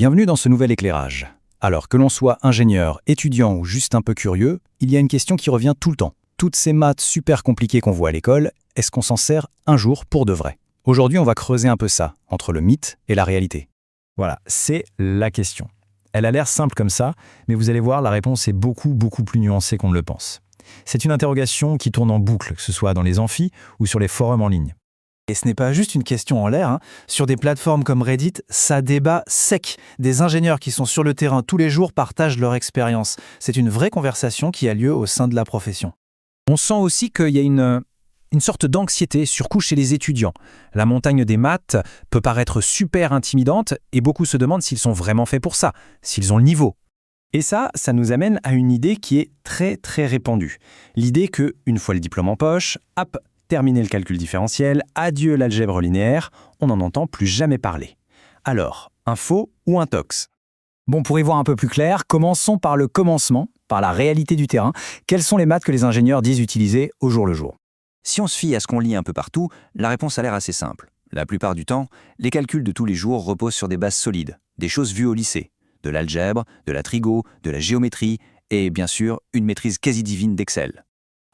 Bienvenue dans ce nouvel éclairage. Alors que l'on soit ingénieur, étudiant ou juste un peu curieux, il y a une question qui revient tout le temps. Toutes ces maths super compliquées qu'on voit à l'école, est-ce qu'on s'en sert un jour pour de vrai? Aujourd'hui, on va creuser un peu ça, entre le mythe et la réalité. Voilà, c'est la question. Elle a l'air simple comme ça, mais vous allez voir, la réponse est beaucoup plus nuancée qu'on ne le pense. C'est une interrogation qui tourne en boucle, que ce soit dans les amphis ou sur les forums en ligne. Et ce n'est pas juste une question en l'air. Sur des plateformes comme Reddit, ça débat sec. Des ingénieurs qui sont sur le terrain tous les jours partagent leur expérience. C'est une vraie conversation qui a lieu au sein de la profession. On sent aussi qu'il y a une sorte d'anxiété surcouche chez les étudiants. La montagne des maths peut paraître super intimidante et beaucoup se demandent s'ils sont vraiment faits pour ça, s'ils ont le niveau. Et ça nous amène à une idée qui est très répandue. L'idée que, une fois le diplôme en poche, hop, terminé le calcul différentiel, adieu l'algèbre linéaire, on n'en entend plus jamais parler. Alors, un faux ou un tox? Bon, pour y voir un peu plus clair, commençons par le commencement, par la réalité du terrain. Quelles sont les maths que les ingénieurs disent utiliser au jour le jour? Si on se fie à ce qu'on lit un peu partout, la réponse a l'air assez simple. La plupart du temps, les calculs de tous les jours reposent sur des bases solides, des choses vues au lycée, de l'algèbre, de la trigo, de la géométrie et bien sûr une maîtrise quasi divine d'Excel.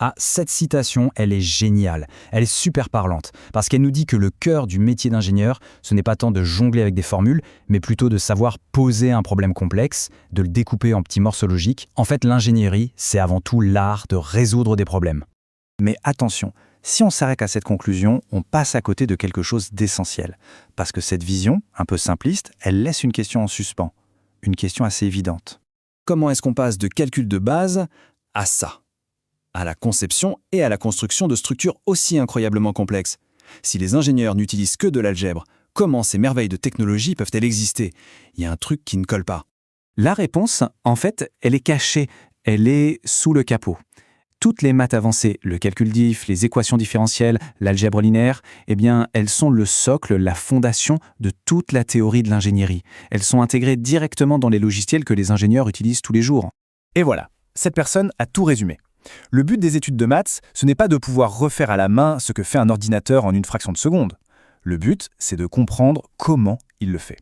Ah, cette citation, elle est géniale, elle est super parlante, parce qu'elle nous dit que le cœur du métier d'ingénieur, ce n'est pas tant de jongler avec des formules, mais plutôt de savoir poser un problème complexe, de le découper en petits morceaux logiques. En fait, l'ingénierie, c'est avant tout l'art de résoudre des problèmes. Mais attention, si on s'arrête à cette conclusion, on passe à côté de quelque chose d'essentiel. Parce que cette vision, un peu simpliste, elle laisse une question en suspens. Une question assez évidente. Comment est-ce qu'on passe de calcul de base à ça? À la conception et à la construction de structures aussi incroyablement complexes. Si les ingénieurs n'utilisent que de l'algèbre, comment ces merveilles de technologie peuvent-elles exister? Il y a un truc qui ne colle pas. La réponse, en fait, elle est cachée, elle est sous le capot. Toutes les maths avancées, le calcul diff, les équations différentielles, l'algèbre linéaire, eh bien, elles sont le socle, la fondation de toute la théorie de l'ingénierie. Elles sont intégrées directement dans les logiciels que les ingénieurs utilisent tous les jours. Et voilà, cette personne a tout résumé. Le but des études de maths, ce n'est pas de pouvoir refaire à la main ce que fait un ordinateur en une fraction de seconde. Le but, c'est de comprendre comment il le fait.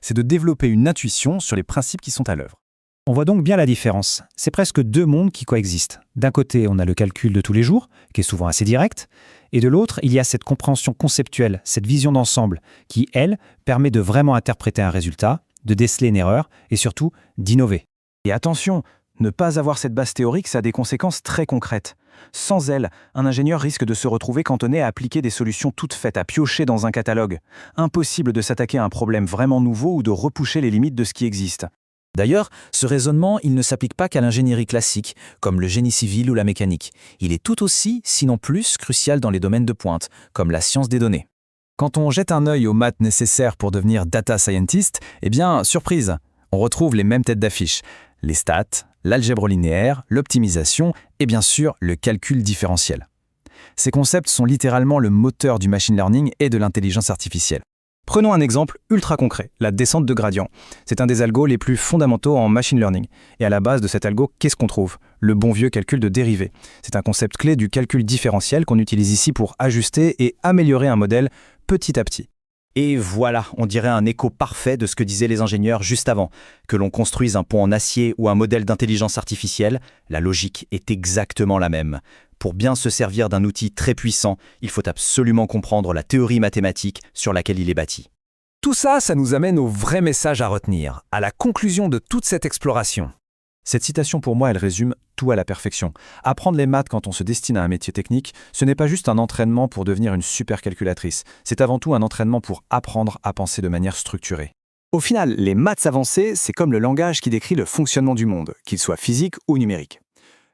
C'est de développer une intuition sur les principes qui sont à l'œuvre. On voit donc bien la différence. C'est presque deux mondes qui coexistent. D'un côté, on a le calcul de tous les jours, qui est souvent assez direct, et de l'autre, il y a cette compréhension conceptuelle, cette vision d'ensemble, qui, elle, permet de vraiment interpréter un résultat, de déceler une erreur, et surtout, d'innover. Et attention, ne pas avoir cette base théorique, ça a des conséquences très concrètes. Sans elle, un ingénieur risque de se retrouver cantonné à appliquer des solutions toutes faites, à piocher dans un catalogue. Impossible de s'attaquer à un problème vraiment nouveau ou de repousser les limites de ce qui existe. D'ailleurs, ce raisonnement, il ne s'applique pas qu'à l'ingénierie classique, comme le génie civil ou la mécanique. Il est tout aussi, sinon plus, crucial dans les domaines de pointe, comme la science des données. Quand on jette un œil aux maths nécessaires pour devenir data scientist, eh bien, surprise, on retrouve les mêmes têtes d'affiche. Les stats, l'algèbre linéaire, l'optimisation et bien sûr le calcul différentiel. Ces concepts sont littéralement le moteur du machine learning et de l'intelligence artificielle. Prenons un exemple ultra concret, la descente de gradient. C'est un des algos les plus fondamentaux en machine learning. Et à la base de cet algo, qu'est-ce qu'on trouve? Le bon vieux calcul de dérivés. C'est un concept clé du calcul différentiel qu'on utilise ici pour ajuster et améliorer un modèle petit à petit. Et voilà, on dirait un écho parfait de ce que disaient les ingénieurs juste avant. Que l'on construise un pont en acier ou un modèle d'intelligence artificielle, la logique est exactement la même. Pour bien se servir d'un outil très puissant, il faut absolument comprendre la théorie mathématique sur laquelle il est bâti. Tout ça, ça nous amène au vrai message à retenir, à la conclusion de toute cette exploration. Cette citation, pour moi, elle résume tout à la perfection. Apprendre les maths quand on se destine à un métier technique, ce n'est pas juste un entraînement pour devenir une super calculatrice. C'est avant tout un entraînement pour apprendre à penser de manière structurée. Au final, les maths avancées, c'est comme le langage qui décrit le fonctionnement du monde, qu'il soit physique ou numérique.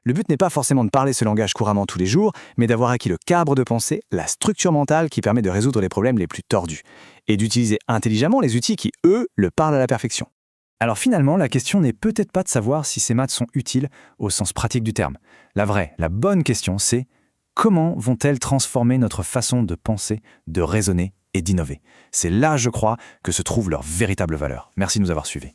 Le but n'est pas forcément de parler ce langage couramment tous les jours, mais d'avoir acquis le cadre de pensée, la structure mentale qui permet de résoudre les problèmes les plus tordus, et d'utiliser intelligemment les outils qui, eux, le parlent à la perfection. Alors finalement, la question n'est peut-être pas de savoir si ces maths sont utiles au sens pratique du terme. La bonne question, c'est comment vont-elles transformer notre façon de penser, de raisonner et d'innover? C'est là, je crois, que se trouve leur véritable valeur. Merci de nous avoir suivis.